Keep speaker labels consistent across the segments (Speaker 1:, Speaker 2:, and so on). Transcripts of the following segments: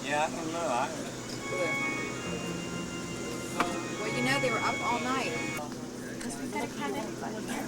Speaker 1: Yeah, I don't know.
Speaker 2: Well, you know, they were up all night. Because we could have had anybody here.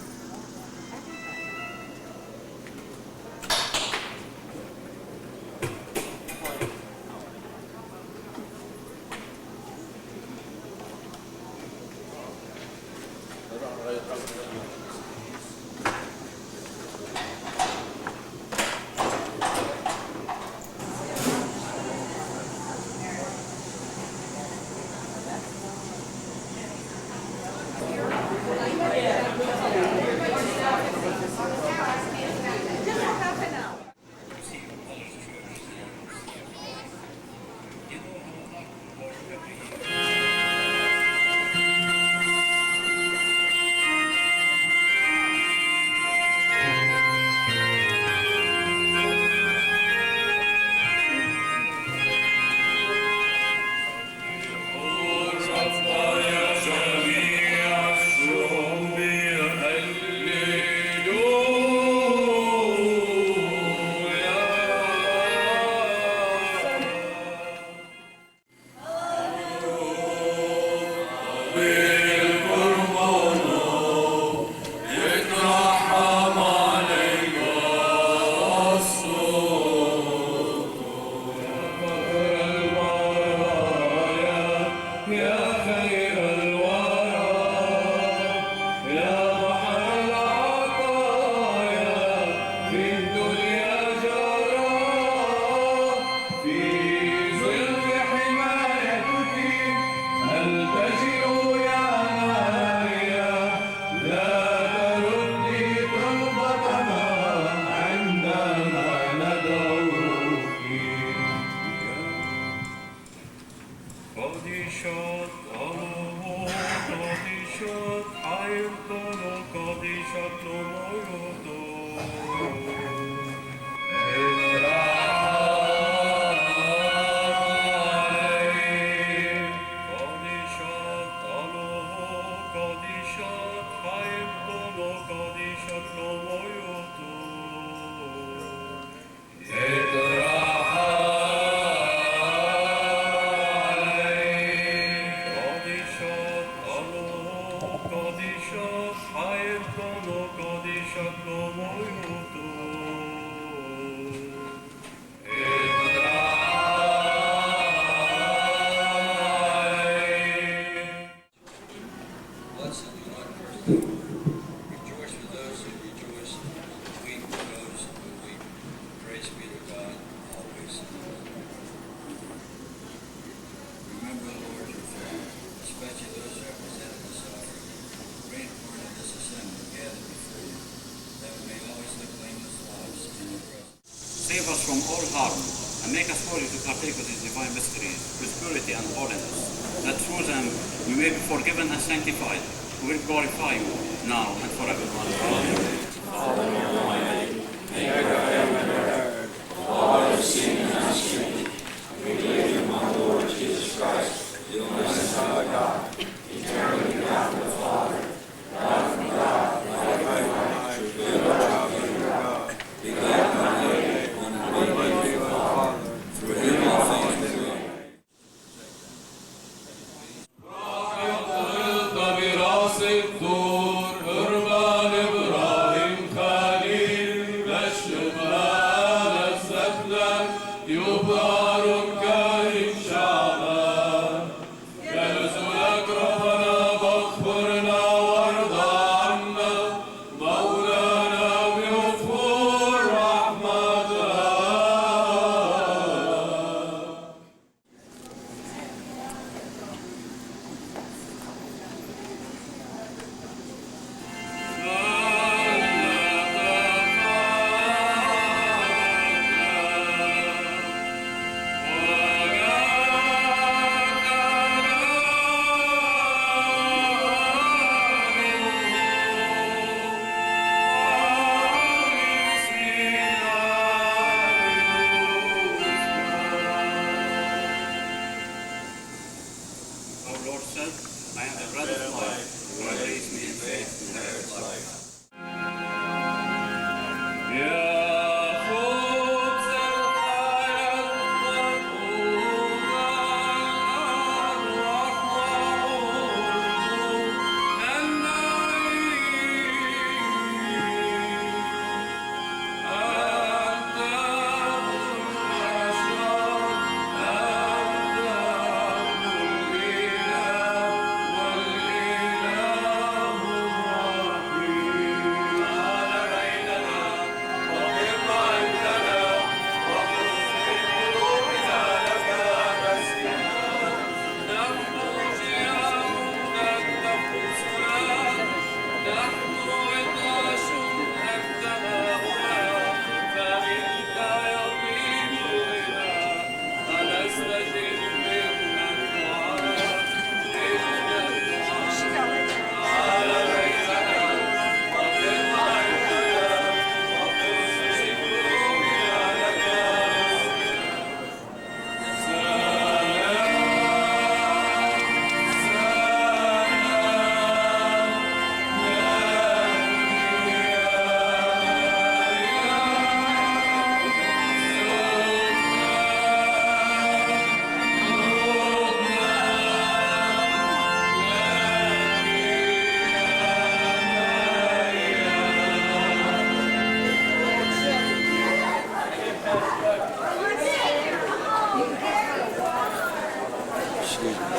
Speaker 3: Save us from all harm, and make us worthy to partake of these divine mysteries with purity and holiness, that through them we may be forgiven and sanctified, who will glorify you now and forever. Amen.
Speaker 4: Almighty, maker of heaven and earth, Father, seen and unseen, we believe in my Lord Jesus Christ, the only Son of God, eternally begotten of the Father, God from God, light from light, true God, pure God, begotten of the Lady, one and only of the Father, through him all things were made.
Speaker 1: actually.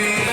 Speaker 5: Hey!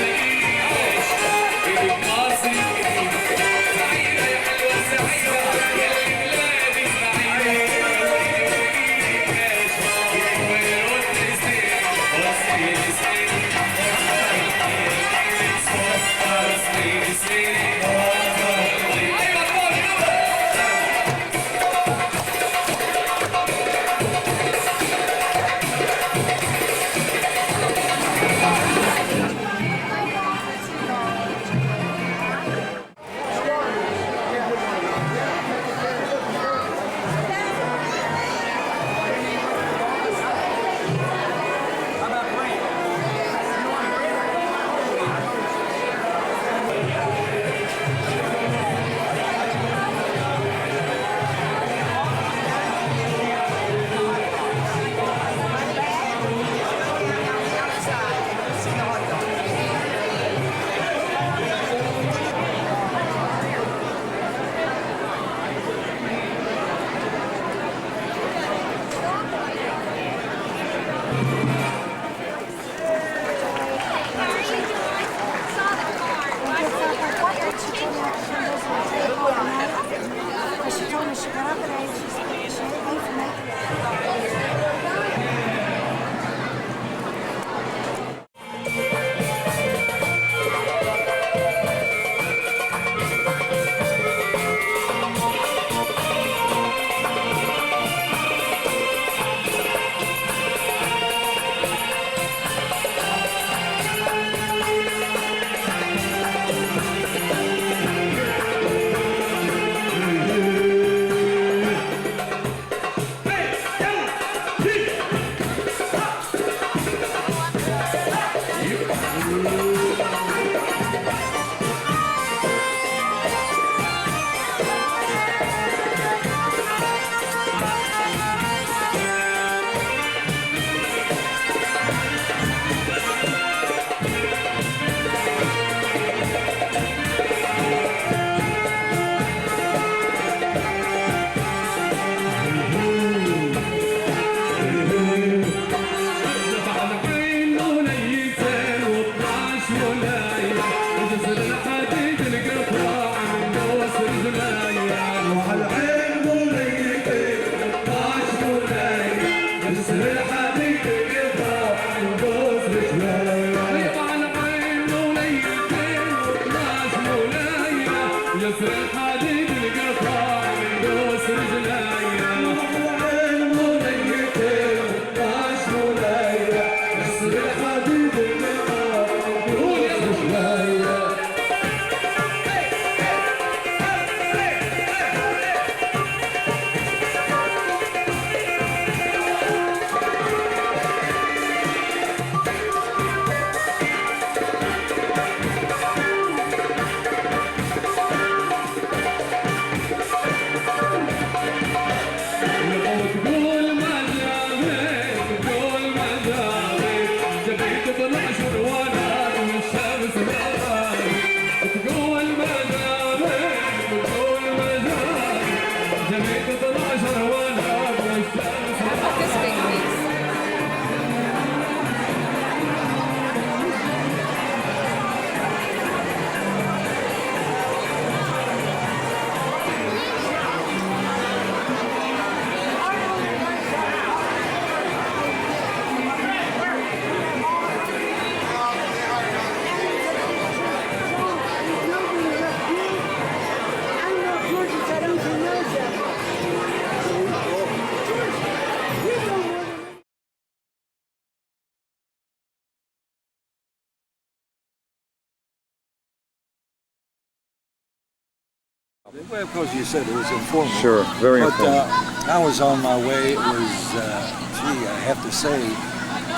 Speaker 1: Well, because you said it was informal.
Speaker 5: Sure, very informal.
Speaker 1: But I was on my way. It was, I have to say,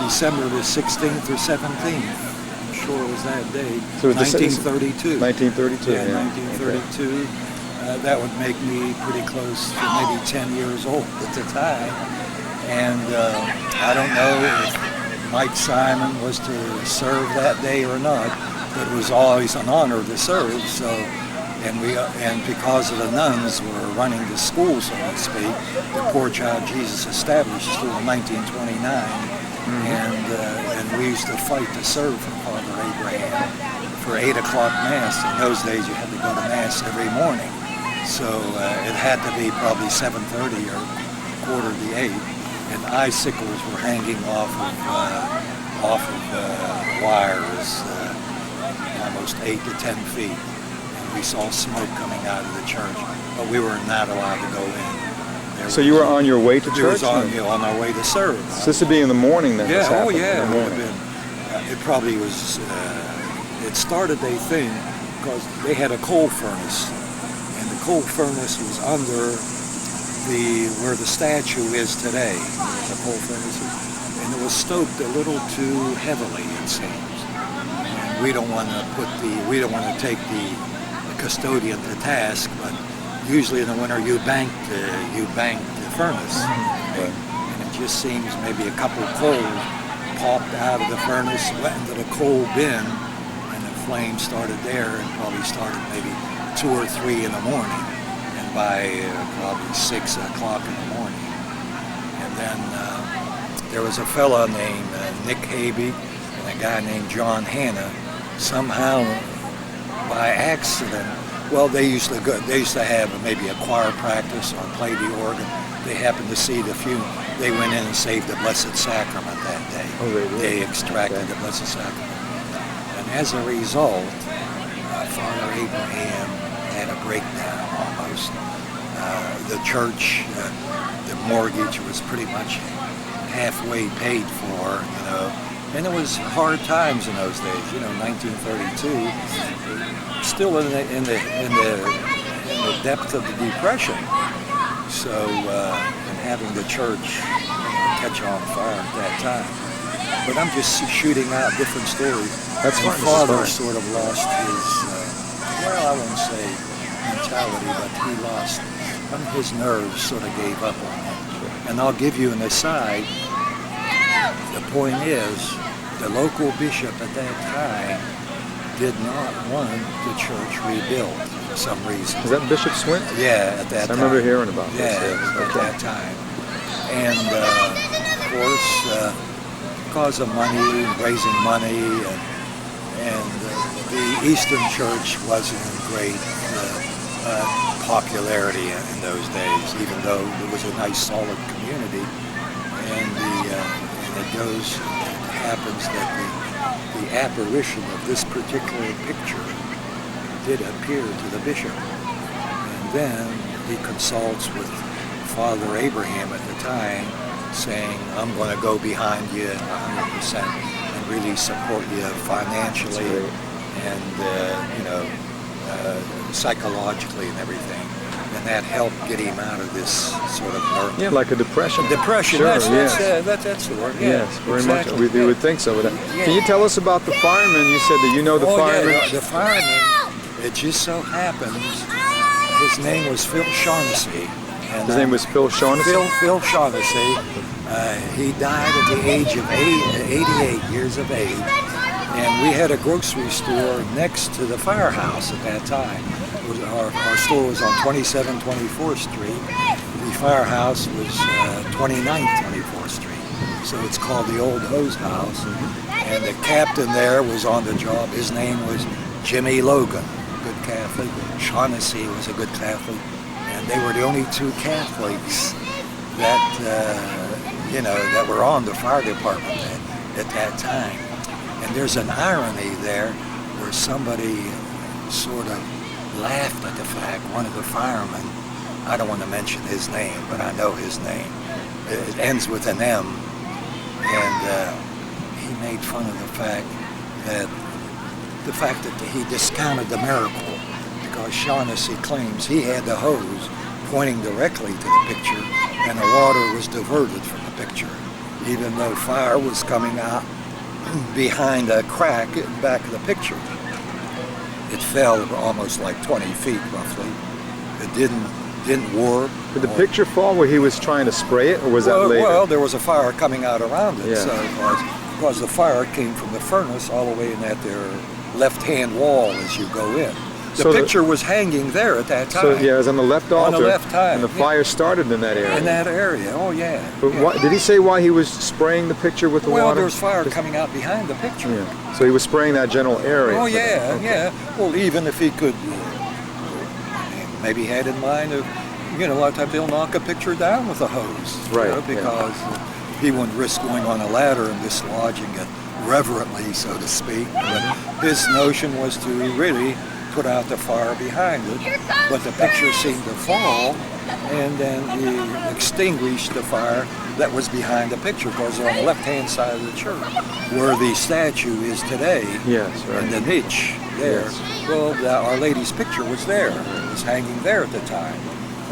Speaker 1: December the 16th or 17th. I'm sure it was that day.
Speaker 5: So it was
Speaker 1: 1932.
Speaker 5: 1932.
Speaker 1: Yeah, 1932. That would make me pretty close to maybe 10 years old at the time. And I don't know if Mike Simon was to serve that day or not, but it was always an honor to serve. So, and because of the nuns were running the school, so to speak, the Poor Child Jesus established school in 1929, and we used to fight to serve for Father Abraham for 8 o'clock Mass. In those days, you had to go to Mass every morning. So it had to be probably 7:30 or quarter to 8, and icicles were hanging off of wires, almost 8 to 10 feet. And we saw smoke coming out of the church, but we were not allowed to go in.
Speaker 5: So you were on your way to church?
Speaker 1: On our way to serve.
Speaker 5: So this would be in the morning then?
Speaker 1: Yeah,
Speaker 5: it would
Speaker 1: have been. It probably was. It started, they think, because they had a coal furnace. The coal furnace was under where the statue is today, the coal furnace, and it was stoked a little too heavily, it seems. And we don't want to take the custodian to task, but usually in the winter you bank the furnace, and it just seems maybe a couple of coals popped out of the furnace, went into the coal bin, and the flame started there, and probably started maybe 2 or 3 in the morning, and by probably 6 o'clock in the morning. And then there was a fella named Nick Habe and a guy named John Hanna. Somehow, by accident, well, they used to have maybe a choir practice or play the organ. They happened to see the few. They went in and saved the Blessed Sacrament that day.
Speaker 5: Oh, they did?
Speaker 1: They extracted the Blessed Sacrament, and as a result, Father Abraham had a breakdown almost. The church, the mortgage was pretty much halfway paid for, and it was hard times in those days. 1932, still in the depth of the Depression. So, and having the church catch on fire at that time. But I'm just shooting out different stories.
Speaker 5: That's
Speaker 1: my
Speaker 5: fine.
Speaker 1: father sort of lost his, I won't say mentality, but he lost, his nerves sort of gave up on him. And I'll give you an aside. The point is, the local bishop at that time did not want the church rebuilt for some reason.
Speaker 5: Is that Bishop Swint?
Speaker 1: Yeah, at that time.
Speaker 5: I remember hearing about this.
Speaker 1: Yeah, at that time. And of course, because of money, raising money, and the Eastern Church wasn't in great popularity in those days, even though it was a nice, solid community. And it happens that the apparition of this particular picture did appear to the bishop. And then he consults with Father Abraham at the time, saying, I'm going to go behind you 100% and really support you financially and, psychologically and everything. And that helped get him out of this sort of nerve.
Speaker 5: Yeah, like a depression.
Speaker 1: Depression,
Speaker 5: sure,
Speaker 1: that's the word. Yeah,
Speaker 5: yes, very
Speaker 1: exactly.
Speaker 5: much. We would think so. But, can you tell us about the fireman? You said that you know the fireman.
Speaker 1: Yeah, the fireman, it just so happens, his name was Phil Shaughnessy. And
Speaker 5: his name was Phil Shaughnessy?
Speaker 1: Phil Shaughnessy. He died at the age of 88 years of age. And we had a grocery store next to the firehouse at that time. Our store was on 27th, 24th Street. The firehouse was 29th, 24th Street. So it's called the Old Hose House. And the captain there was on the job. His name was Jimmy Logan, good Catholic. Shaughnessy was a good Catholic. And they were the only 2 Catholics that, that were on the fire department at that time. And there's an irony there where somebody sort of laughed at the fact, one of the firemen, I don't want to mention his name, but I know his name. It ends with an M. And he made fun of the fact that he discounted the miracle because Shaughnessy claims he had the hose pointing directly to the picture, and the water was diverted from the picture, even though fire was coming out behind a crack in the back of the picture. It fell almost like 20 feet roughly. It didn't warp.
Speaker 5: Did the picture fall where he was trying to spray it, or was that later?
Speaker 1: Well, there was a fire coming out around it,
Speaker 5: Yeah.
Speaker 1: so because the fire came from the furnace all the way in at their left-hand wall as you go in. The
Speaker 5: So
Speaker 1: picture was hanging there at that time.
Speaker 5: So yeah, it was on the left altar.
Speaker 1: On the left side,
Speaker 5: and the fire started in that area.
Speaker 1: In that area, oh yeah.
Speaker 5: But
Speaker 1: yeah.
Speaker 5: why, did he say why he was spraying the picture with the
Speaker 1: Well,
Speaker 5: water?
Speaker 1: there was fire coming out behind the picture.
Speaker 5: Yeah. So he was spraying that general area.
Speaker 1: Oh
Speaker 5: for
Speaker 1: yeah,
Speaker 5: that. Okay.
Speaker 1: yeah. Well, even if he could, maybe had in mind of, a lot of times they'll knock a picture down with a hose,
Speaker 5: Right,
Speaker 1: because he wouldn't risk going on a ladder and dislodging it reverently, so to speak. But his notion was to really put out the fire behind it, but the picture seemed to fall, and then he extinguished the fire that was behind the picture, because on the left-hand side of the church, where the statue is today,
Speaker 5: Yes, right.
Speaker 1: in the niche there,
Speaker 5: Yes.
Speaker 1: well, Our Lady's picture was there. It was hanging there at the time.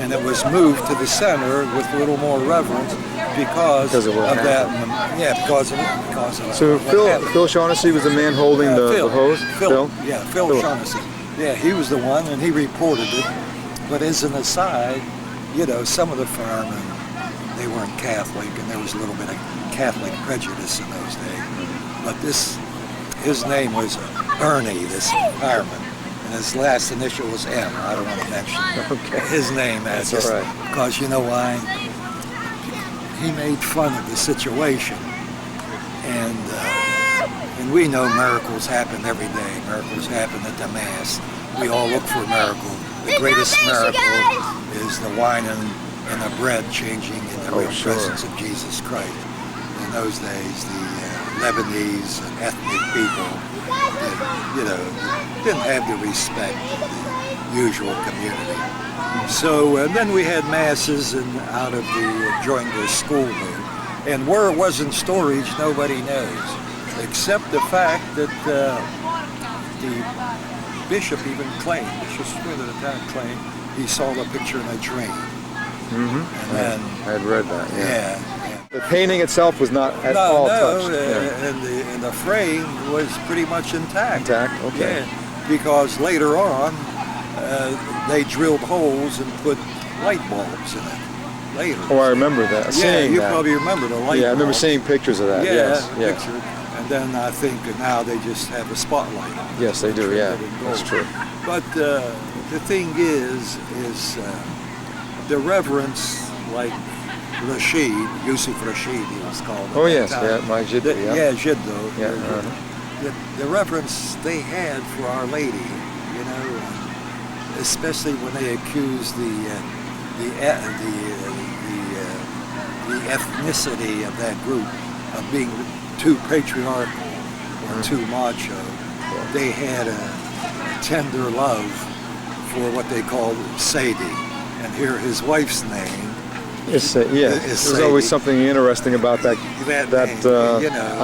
Speaker 1: And it was moved to the center with a little more reverence because
Speaker 5: Because of what
Speaker 1: that.
Speaker 5: happened.
Speaker 1: Yeah, because of
Speaker 5: So
Speaker 1: what
Speaker 5: Phil
Speaker 1: happened.
Speaker 5: Shaughnessy was the man holding the hose?
Speaker 1: Phil. Yeah, Phil
Speaker 5: Phil.
Speaker 1: Shaughnessy. Yeah, he was the one, and he reported it. But as an aside, some of the firemen, they weren't Catholic, and there was a little bit of Catholic prejudice in those days. But his name was Ernie, this fireman, and his last initial was M. I don't want to mention his name.
Speaker 5: That's all right.
Speaker 1: Because you know why? He made fun of the situation, and we know miracles happen every day. Miracles happen at the Mass. We all look for a miracle. The greatest miracle is the wine and the bread changing in the real
Speaker 5: sure.
Speaker 1: presence of Jesus Christ. In those days, the Lebanese and ethnic people, didn't have the respect of the usual community. So then we had masses out of during the school room, and where it was in storage, nobody knows, except the fact that the bishop even claimed, Bishop Smith at the time claimed, he saw the picture in a dream.
Speaker 5: Mm-hmm.
Speaker 1: And then,
Speaker 5: I had read that.
Speaker 1: yeah.
Speaker 5: The painting itself was not at all touched.
Speaker 1: And the frame was pretty much intact.
Speaker 5: Intact? Okay.
Speaker 1: Yeah, because later on, they drilled holes and put light bulbs in it. Later.
Speaker 5: Oh, I remember that.
Speaker 1: Yeah,
Speaker 5: Seeing
Speaker 1: you
Speaker 5: that.
Speaker 1: probably remember the light
Speaker 5: Yeah, I remember
Speaker 1: bulbs.
Speaker 5: seeing pictures of that.
Speaker 1: Yeah,
Speaker 5: Yes. Yeah.
Speaker 1: picture. And then I think now they just have a spotlight on it.
Speaker 5: Yes, they do. Yeah,
Speaker 1: Trimmed in
Speaker 5: that's
Speaker 1: gold.
Speaker 5: true.
Speaker 1: But the thing is the reverence, like Rashid, Yusuf Rashid, he was called.
Speaker 5: Oh
Speaker 1: at
Speaker 5: yes,
Speaker 1: that
Speaker 5: yeah,
Speaker 1: time.
Speaker 5: my Jiddu, yeah.
Speaker 1: Yeah, Jiddu.
Speaker 5: Yeah,
Speaker 1: The reverence they had for Our Lady, especially when they accused the ethnicity of that group of being too patriarchal or too macho. They had a tender love for what they called Sadie, and here his wife's name.
Speaker 5: It's, there's
Speaker 1: Sadie.
Speaker 5: always something interesting about that.
Speaker 1: That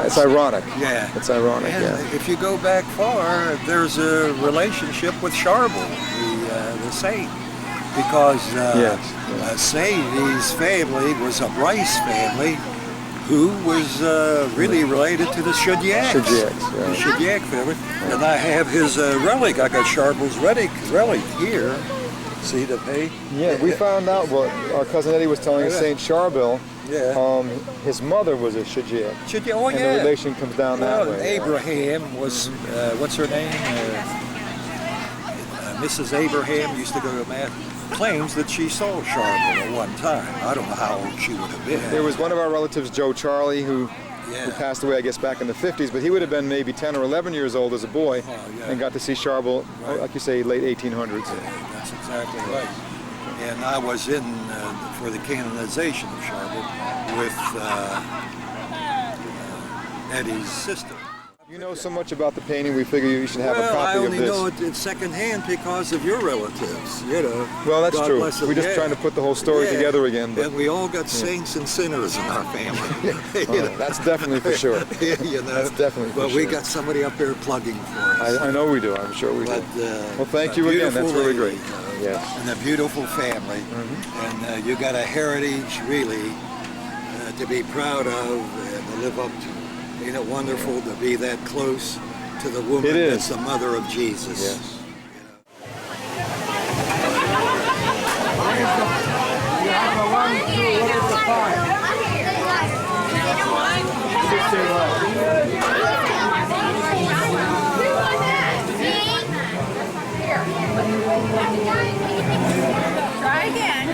Speaker 5: it's ironic.
Speaker 1: Yeah,
Speaker 5: It's ironic.
Speaker 1: And
Speaker 5: Yeah.
Speaker 1: if you go back far, there's a relationship with Charbel, the saint, because Sadie's family was a Bryce family who was really related to the Shudyak. The Shudyak family. And I have his relic. I got Charbel's relic here. See the page?
Speaker 5: Yeah, we found out what our cousin Eddie was telling us. Saint Charbel.
Speaker 1: Yeah.
Speaker 5: His mother was a Shudyak.
Speaker 1: Oh,
Speaker 5: and
Speaker 1: yeah.
Speaker 5: the relation comes down that way.
Speaker 1: Abraham was, what's her name? Mrs. Abraham used to go to Mass. Claims that she saw Charbel at one time. I don't know how old she would have been.
Speaker 5: There was one of our relatives, Joe Charlie, who passed away, I guess, back in the 50s, but he would have been maybe 10 or 11 years old as a boy and got to see Charbel, like you say, late 1800s.
Speaker 1: That's exactly right. And I was in for the canonization of Charbel with Eddie's sister.
Speaker 5: You know so much about the painting, we figure you should have a
Speaker 1: Well, I
Speaker 5: copy of
Speaker 1: only
Speaker 5: this.
Speaker 1: know it secondhand because of your relatives, you know.
Speaker 5: Well, that's
Speaker 1: God
Speaker 5: true.
Speaker 1: bless them.
Speaker 5: We're just
Speaker 1: Yeah.
Speaker 5: trying to put the whole story
Speaker 1: Yeah.
Speaker 5: together again. But
Speaker 1: And we all got saints and sinners in our family. You know?
Speaker 5: that's definitely for sure.
Speaker 1: You know?
Speaker 5: That's definitely for
Speaker 1: But
Speaker 5: sure.
Speaker 1: we got somebody up there plugging for us.
Speaker 5: I know we do. I'm sure we
Speaker 1: But,
Speaker 5: do. Well, thank
Speaker 1: a
Speaker 5: you again. That's
Speaker 1: beautiful
Speaker 5: really
Speaker 1: lady,
Speaker 5: great. Yes.
Speaker 1: And a beautiful family. And you got a heritage, really, to be proud of and to live up to. Ain't it wonderful to be that close to the woman
Speaker 5: It is.
Speaker 1: that's the mother of Jesus?
Speaker 5: Yes.
Speaker 2: Try again.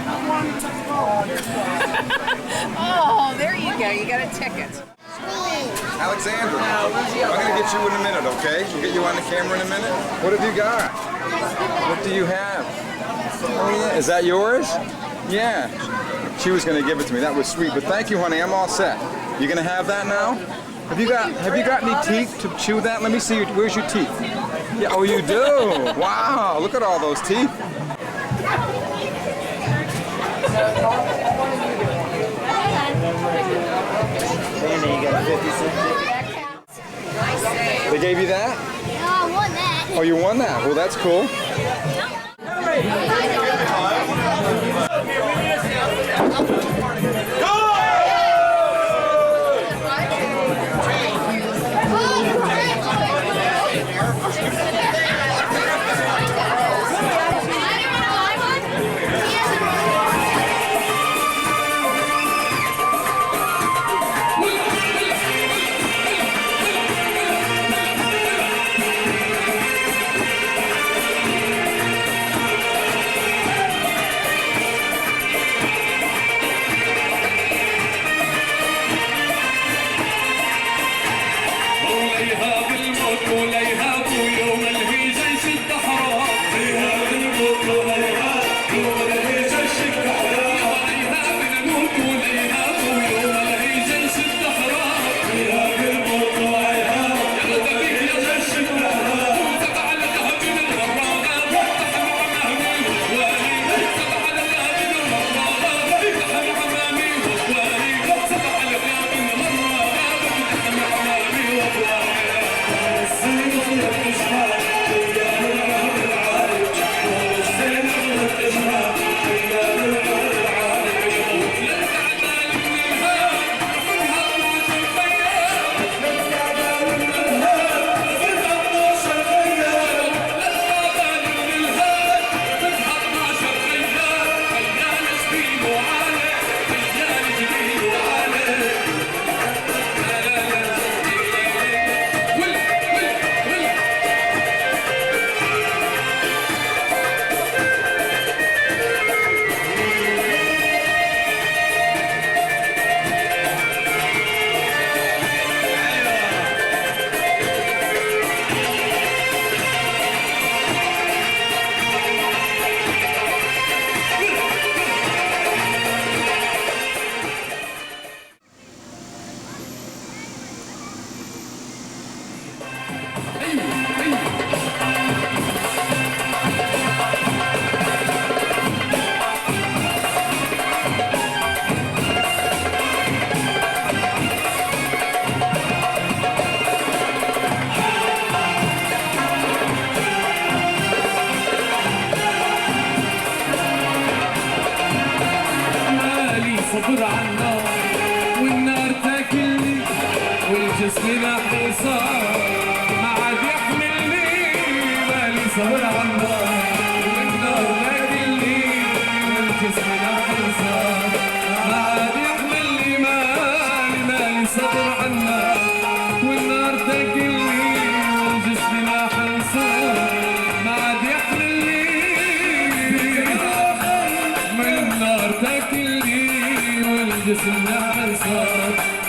Speaker 2: Oh, there you go. You got a ticket.
Speaker 5: Alexandra, I'm going to get you in a minute, okay? We'll get you on the camera in a minute. What have you got? What do you have? Oh, yeah. Is that yours? Yeah. She was going to give it to me. That was sweet. But thank you, honey. I'm all set. You going to have that now? Have you got any teeth to chew that? Let me see. Where's your teeth? Yeah. Oh, you do. Wow. Look at all those teeth.
Speaker 6: You got a 50 cent.
Speaker 5: They gave you that?
Speaker 7: I won that.
Speaker 5: Oh, you won that. Well, that's cool.
Speaker 8: صبر عالنار والنار تاكلني والجسم نحو صار ما عاد يحملني بالي صبر عالنار والنار تاكلني والجسم نحو صار ما عاد يحملني مالي صبر عالنار والنار تاكلني والجسم نحو صار ما عاد يحملني من النار تاكلني والجسم نحو صار